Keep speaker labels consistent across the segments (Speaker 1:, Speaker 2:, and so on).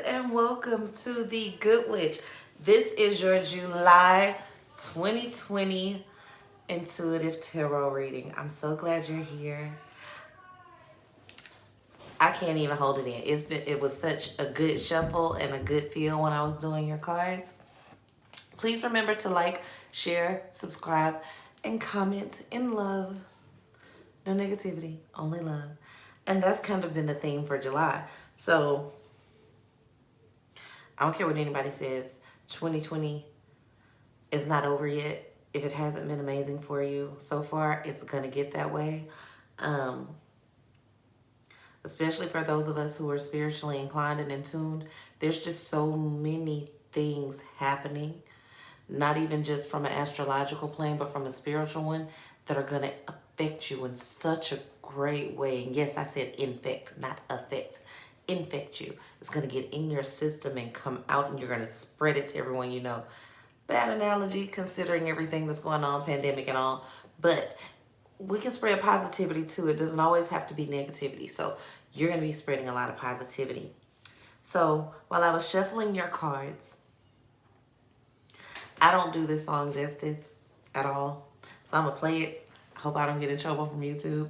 Speaker 1: and welcome to the Good Witch. This is your July 2020 intuitive tarot reading. I'm so glad you're here. I can't even hold it in. It was such a good shuffle and a good feel when I was doing your cards. Please remember to like, share, subscribe, and comment in love. No negativity, only love. And that's kind of been the theme for July. So I don't care what anybody says. 2020 is not over yet. If it hasn't been amazing for you so far, it's going to get that way. Especially for those of us who are spiritually inclined and in tuned. There's just so many things happening. Not even just from an astrological plane, but from a spiritual one that are going to affect you in such a great way. And yes, I said infect, not affect. Infect you. It's going to get in your system and come out, and you're going to spread it to everyone you know. Bad analogy considering everything that's going on, pandemic and all, but we can spread positivity too. It doesn't always have to be negativity. So you're going to be spreading a lot of positivity. So while I was shuffling your cards, I don't do this song justice at all. So I'm going to play it. I hope I don't get in trouble from YouTube.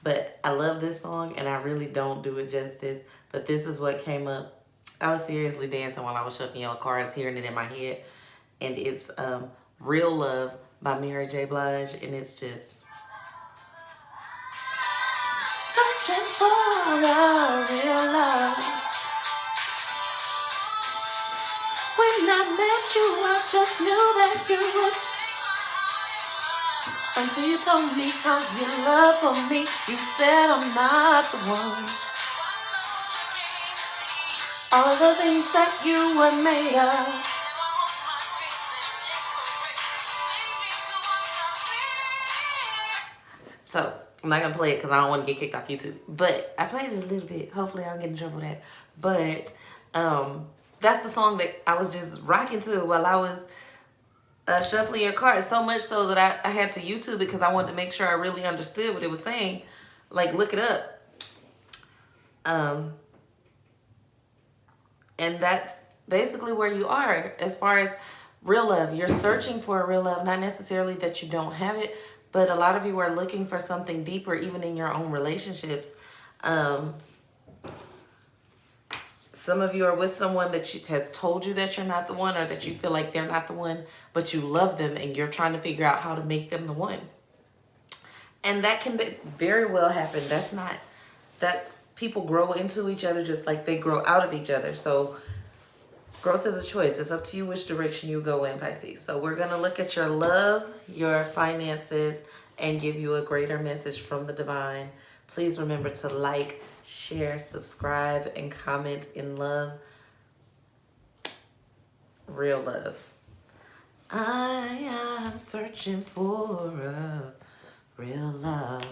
Speaker 1: But I love this song, and I really don't do it justice. But this is what came up. I was seriously dancing while I was shuffling your cards, hearing it in my head. And it's Real Love by Mary J. Blige. And it's just searching for a real love. When I met you, I just knew that you would. Until you told me how you love for me, you said I'm not the one. All the things that you were made of. So, I'm not going to play it because I don't want to get kicked off YouTube. But I played it a little bit. Hopefully I don't get in trouble with that. But that's the song that I was just rocking to while I was shuffling your cards. So much so that I had to YouTube it because I wanted to make sure I really understood what it was saying. Like, look it up. And that's basically where you are as far as real love. You're searching for a real love. Not necessarily that you don't have it, but a lot of you are looking for something deeper, even in your own relationships. Some of you are with someone that has told you that you're not the one, or that you feel like they're not the one, but you love them and you're trying to figure out how to make them the one. And that can very well happen. That's people grow into each other just like they grow out of each other. So growth is a choice. It's up to you which direction you go in, Pisces. So we're going to look at your love, your finances, and give you a greater message from the divine. Please remember to like, share, subscribe, and comment in love. Real love. I am searching for a real love.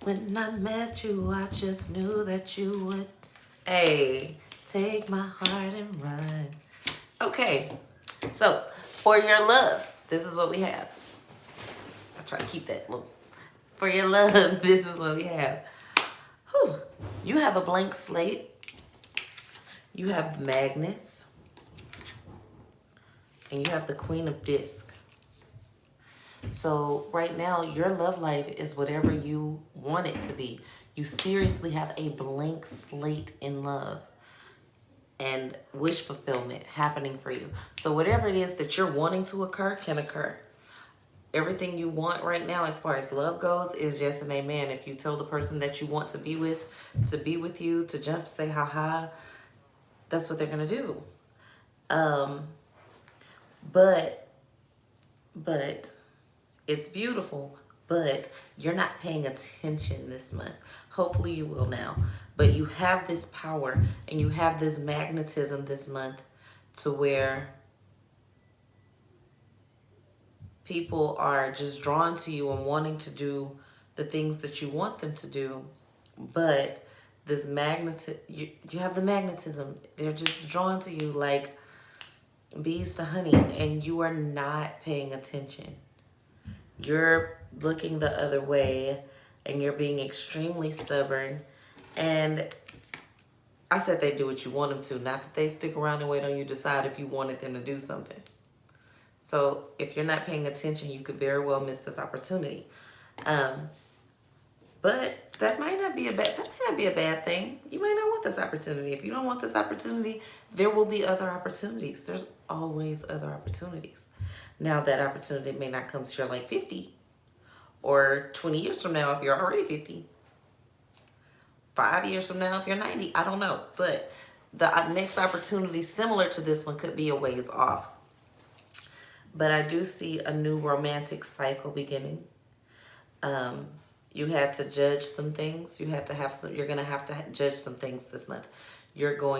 Speaker 1: When I met you, I just knew that you would, hey, take my heart and run. Okay, so for your love, this is what we have. I'll try to keep that low. For your love, this is what we have. Whew. You have a blank slate. You have magnets. And you have the Queen of Discs. So right now, your love life is whatever you want it to be. You seriously have a blank slate in love and wish fulfillment happening for you. So whatever it is that you're wanting to occur can occur. Everything you want right now as far as love goes is yes and amen. If you tell the person that you want to be with you, to jump, say ha ha, that's what they're going to do. But it's beautiful, but you're not paying attention this month. Hopefully you will now. But you have this power and you have this magnetism this month to where people are just drawn to you and wanting to do the things that you want them to do. But this you have the magnetism. They're just drawn to you like bees to honey, and you are not paying attention. You're looking the other way and you're being extremely stubborn. And I said they do what you want them to, not that they stick around and wait on you to decide if you wanted them to do something. So if you're not paying attention, you could very well miss this opportunity. But that might not be a bad thing. You might not want this opportunity. If you don't want this opportunity, there will be other opportunities. There's always other opportunities. Now that opportunity may not come to you like 50 or 20 years from now if you're already 50. 5 years from now if you're 90. I don't know. But the next opportunity similar to this one could be a ways off. But I do see a new romantic cycle beginning. You had to judge some things. You're going to have to judge some things this month. You don't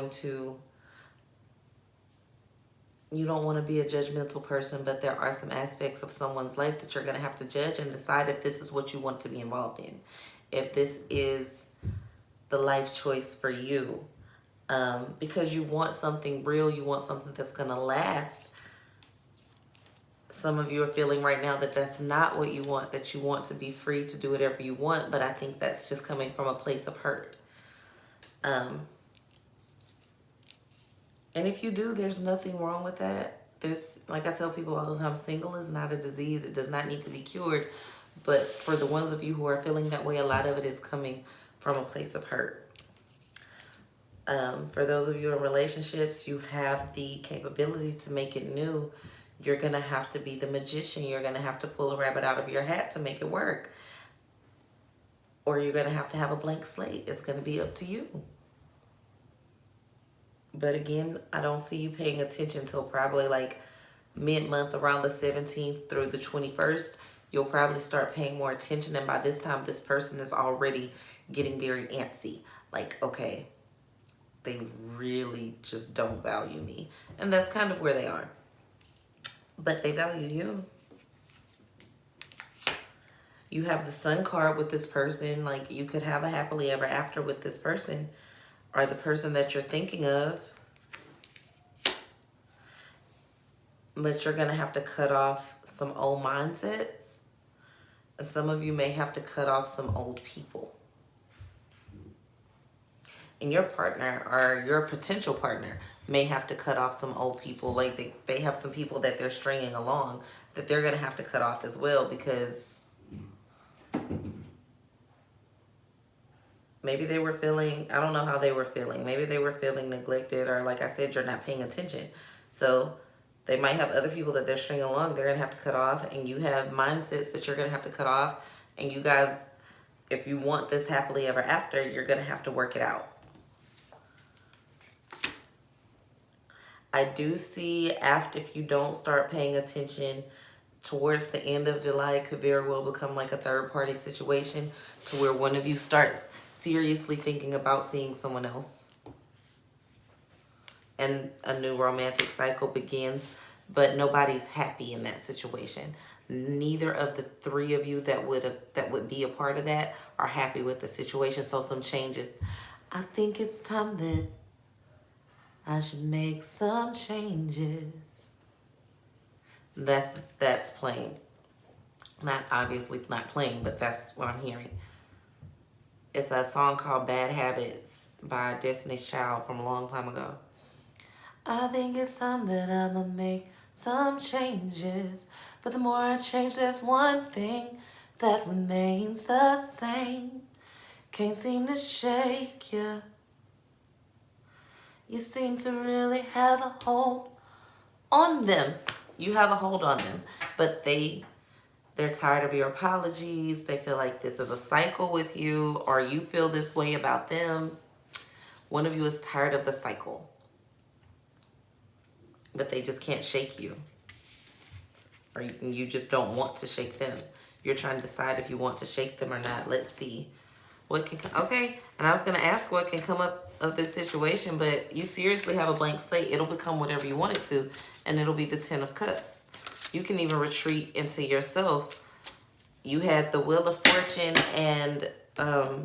Speaker 1: want to be a judgmental person, but there are some aspects of someone's life that you're going to have to judge and decide if this is what you want to be involved in. If this is the life choice for you. Because you want something real. You want something that's going to last. Some of you are feeling right now that that's not what you want, that you want to be free to do whatever you want, but I think that's just coming from a place of hurt. And if you do, there's nothing wrong with that. Like I tell people all the time, single is not a disease. It does not need to be cured. But for the ones of you who are feeling that way, a lot of it is coming from a place of hurt. For those of you in relationships, you have the capability to make it new. You're going to have to be the magician. You're going to have to pull a rabbit out of your hat to make it work. Or you're going to have a blank slate. It's going to be up to you. But again, I don't see you paying attention till probably like mid-month around the 17th through the 21st. You'll probably start paying more attention. And by this time, this person is already getting very antsy. Like, okay, they really just don't value me. And that's kind of where they are. But they value you. You have the Sun card with this person. Like, you could have a happily ever after with this person or the person that you're thinking of. But you're going to have to cut off some old mindsets. And some of you may have to cut off some old people. And your partner or your potential partner may have to cut off some old people. Like they have some people that they're stringing along that they're going to have to cut off as well, because maybe they were feeling, I don't know how they were feeling. Maybe they were feeling neglected, or like I said, you're not paying attention. So they might have other people that they're stringing along they're going to have to cut off, and you have mindsets that you're going to have to cut off. And you guys, if you want this happily ever after, you're going to have to work it out. I do see if you don't start paying attention towards the end of July, it could very well become like a third party situation to where one of you starts seriously thinking about seeing someone else. And a new romantic cycle begins, but nobody's happy in that situation. Neither of the three of you that would be a part of that are happy with the situation. So some changes. I think it's time that I should make some changes. That's playing. Not obviously not playing, but that's what I'm hearing. It's a song called Bad Habits by Destiny's Child from a long time ago. I think it's time that I'ma make some changes. But the more I change, there's one thing that remains the same. Can't seem to shake you. You seem to really have a hold on them. You have a hold on them. But they're tired of your apologies. They feel like this is a cycle with you, or you feel this way about them. One of you is tired of the cycle, but they just can't shake you. Or you just don't want to shake them. You're trying to decide if you want to shake them or not. Let's see. Okay, and I was going to ask what can come up of this situation, but you seriously have a blank slate. It'll become whatever you want it to, and it'll be the 10 of Cups. You can even retreat into yourself. You had the Wheel of Fortune and the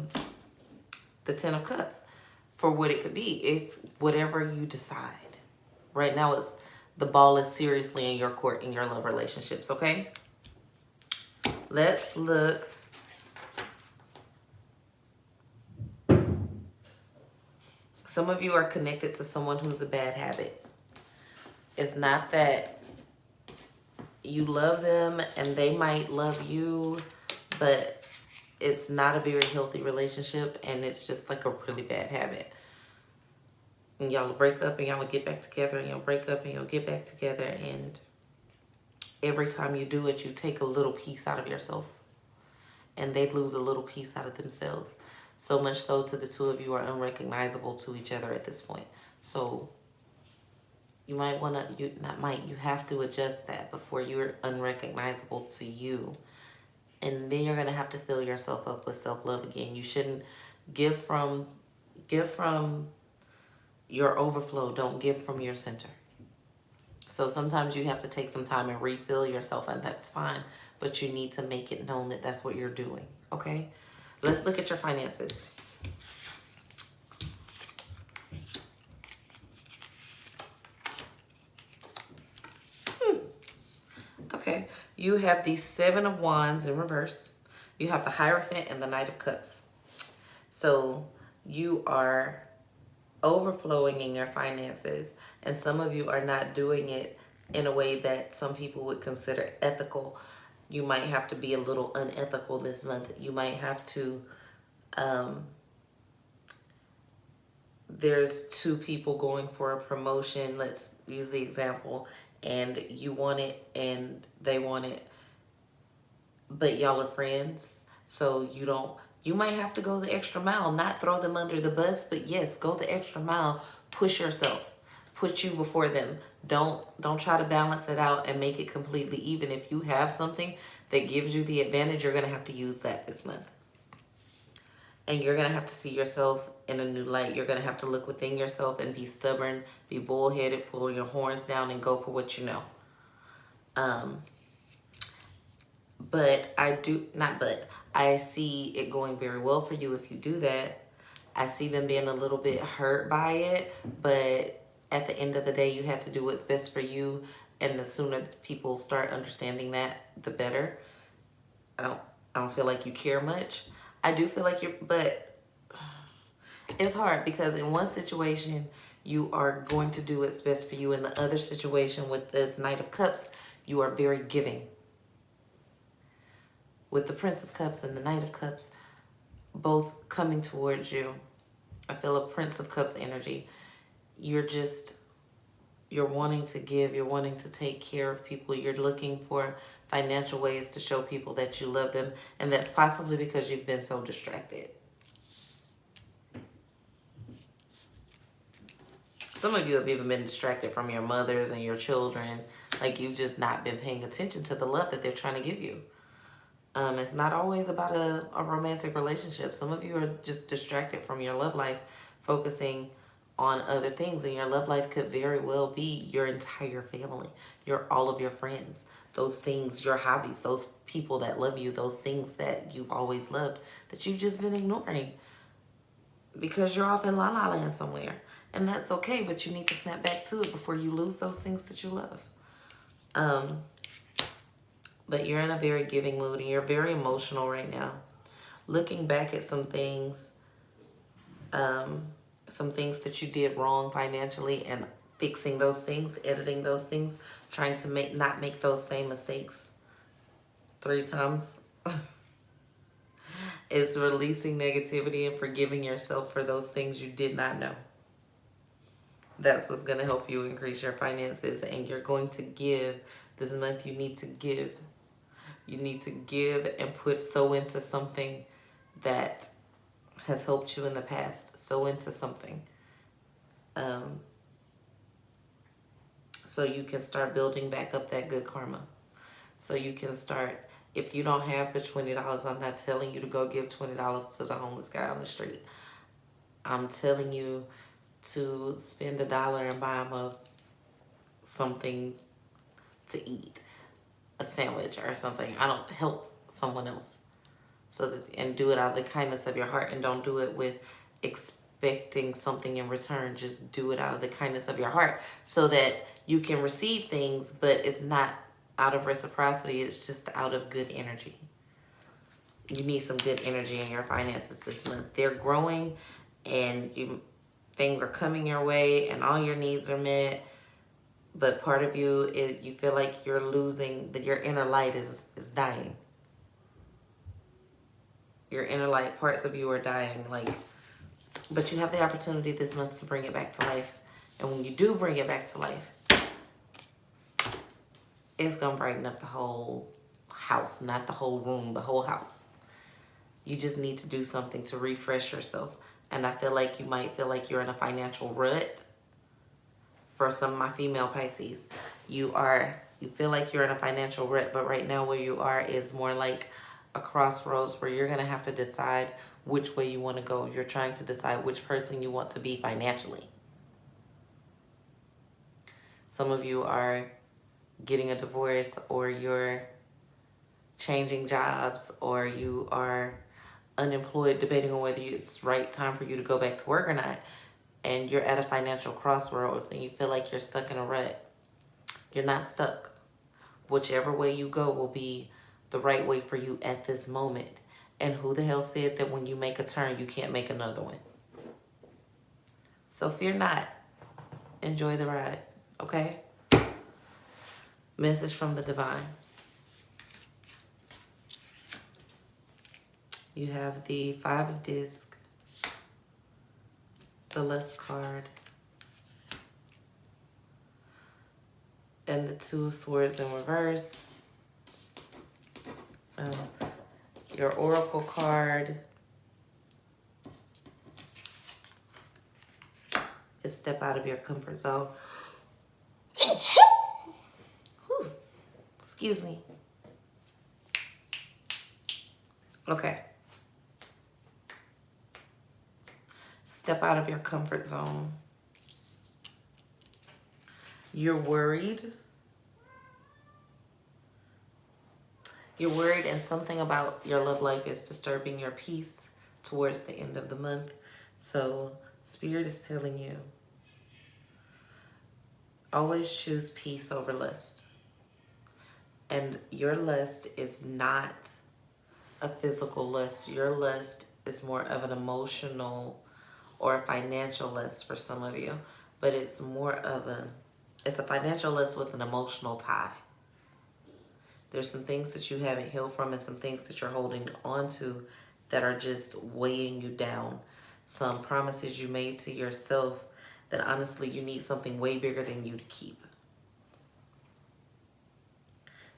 Speaker 1: 10 of Cups for what it could be. It's whatever you decide. Right now, the ball is seriously in your court in your love relationships, okay? Let's look. Some of you are connected to someone who's a bad habit. It's not that you love them and they might love you, but it's not a very healthy relationship, and it's just like a really bad habit. And y'all will break up and y'all will get back together, and you'll break up and you'll get back together, and every time you do it, you take a little piece out of yourself, and they lose a little piece out of themselves. So much so to the two of you are unrecognizable to each other at this point. So you might want to, you have to adjust that before you're unrecognizable to you. And then you're going to have to fill yourself up with self-love again. You shouldn't give from your overflow. Don't give from your center. So sometimes you have to take some time and refill yourself, and that's fine. But you need to make it known that that's what you're doing, okay? Let's look at your finances. Okay, you have the Seven of Wands in reverse. You have the Hierophant and the Knight of Cups. So you are overflowing in your finances, and some of you are not doing it in a way that some people would consider ethical. You might have to be a little unethical this month. You might have to, there's two people going for a promotion. Let's use the example, and you want it and they want it, but y'all are friends. So you might have to go the extra mile, not throw them under the bus, but yes, go the extra mile, push yourself, put you before them. Don't try to balance it out and make it completely even. If you have something that gives you the advantage, you're going to have to use that this month. And you're going to have to see yourself in a new light. You're going to have to look within yourself and be stubborn, be bullheaded, pull your horns down, and go for what you know. I see it going very well for you if you do that. I see them being a little bit hurt by it, but at the end of the day, you have to do what's best for you. And the sooner people start understanding that, the better. I don't feel like you care much. I do feel like but it's hard because in one situation, you are going to do what's best for you. In the other situation with this Knight of Cups, you are very giving. With the Prince of Cups and the Knight of Cups both coming towards you, I feel a Prince of Cups energy. You're wanting to give. You're wanting to take care of people. You're looking for financial ways to show people that you love them. And that's possibly because you've been so distracted. Some of you have even been distracted from your mothers and your children. Like you've just not been paying attention to the love that they're trying to give you. It's not always about a romantic relationship. Some of you are just distracted from your love life, focusing on other things. And your love life could very well be your entire family, all of your friends, those things, your hobbies, those people that love you, those things that you've always loved that you've just been ignoring because you're off in la la land somewhere. And that's okay, but you need to snap back to it before you lose those things that you love. But you're in a very giving mood and you're very emotional right now. Looking back at some things that you did wrong financially and fixing those things, editing those things, trying to not make those same mistakes 3 times. It's releasing negativity and forgiving yourself for those things you did not know. That's what's going to help you increase your finances, and you're going to give. This month you need to give. You need to give and sow into something that has helped you in the past. Sow into something. So you can start building back up that good karma. So you can start, if you don't have the $20, I'm not telling you to go give $20 to the homeless guy on the street. I'm telling you to spend $1 and buy him something to eat. A sandwich or something. I don't help someone else. And do it out of the kindness of your heart, and don't do it with expecting something in return. Just do it out of the kindness of your heart so that you can receive things, but it's not out of reciprocity. It's just out of good energy. You need some good energy in your finances this month. They're growing, and things are coming your way and all your needs are met, but part of you, you feel like you're losing, that your inner light is dying. Your inner light, parts of you are dying, like, but you have the opportunity this month to bring it back to life. And when you do bring it back to life, it's gonna brighten up the whole house, not the whole room, the whole house. You just need to do something to refresh yourself. And I feel like you might feel like you're in a financial rut. For some of my female Pisces, you feel like you're in a financial rut, but right now where you are is more like a crossroads where you're gonna have to decide which way you want to go. You're trying to decide which person you want to be financially. Some of you are getting a divorce, or you're changing jobs, or you are unemployed, debating on whether it's right time for you to go back to work or not. And you're at a financial crossroads and you feel like you're stuck in a rut. You're not stuck. Whichever way you go will be the right way for you at this moment. And who the hell said that when you make a turn, you can't make another one? So fear not. Enjoy the ride, okay? Message from the divine. You have the 5 of Discs, the Lust card, and the 2 of Swords in reverse. Your Oracle card is step out of your comfort zone. Whew. Excuse me. Okay. Step out of your comfort zone. You're worried. You're worried, and something about your love life is disturbing your peace towards the end of the month. So Spirit is telling you, always choose peace over lust. And your lust is not a physical lust. Your lust is more of an emotional or a financial lust for some of you. But it's more of it's a financial lust with an emotional tie. There's some things that you haven't healed from and some things that you're holding on to that are just weighing you down. Some promises you made to yourself that honestly you need something way bigger than you to keep.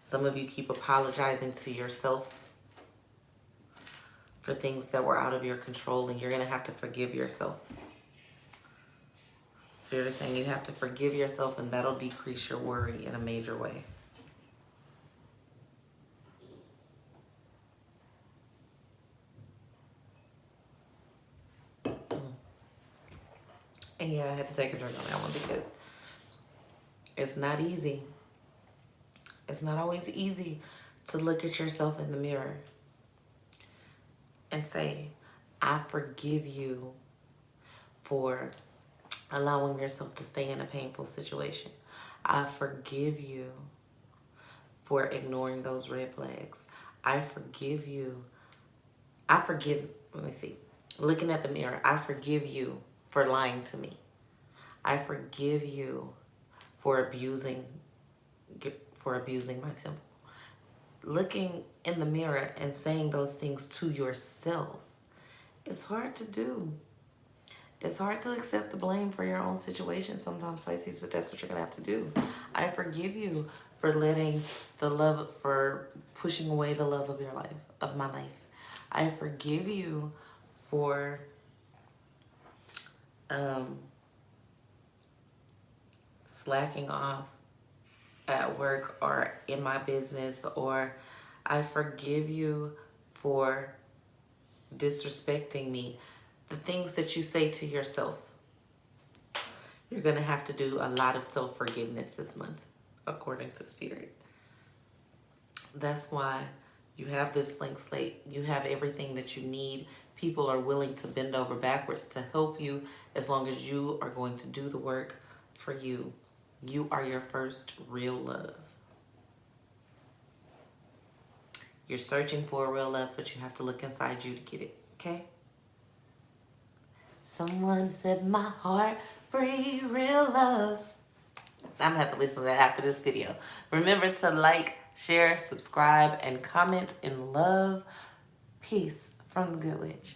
Speaker 1: Some of you keep apologizing to yourself for things that were out of your control, and you're going to have to forgive yourself. Spirit is saying you have to forgive yourself, and that'll decrease your worry in a major way. And yeah, I had to take a drink on that one because it's not easy. It's not always easy to look at yourself in the mirror and say, I forgive you for allowing yourself to stay in a painful situation. I forgive you for ignoring those red flags. I forgive you. Let me see. Looking at the mirror, I forgive you for lying to me. I forgive you for abusing my temple. Looking in the mirror and saying those things to yourself, it's hard to do. It's hard to accept the blame for your own situation sometimes, Pisces, but that's what you're going to have to do. I forgive you for for pushing away the love of your life, of my life. I forgive you for slacking off at work or in my business, or I forgive you for disrespecting me. The things that you say to yourself. You're going to have to do a lot of self-forgiveness this month, according to Spirit. That's why you have this blank slate. You have everything that you need. People are willing to bend over backwards to help you as long as you are going to do the work for you. You are your first real love. You're searching for a real love, but you have to look inside you to get it, okay? Someone said my heart free, real love. I'm gonna have to listen to that after this video. Remember to like, share, subscribe, and comment in love. Peace from the Good Witch.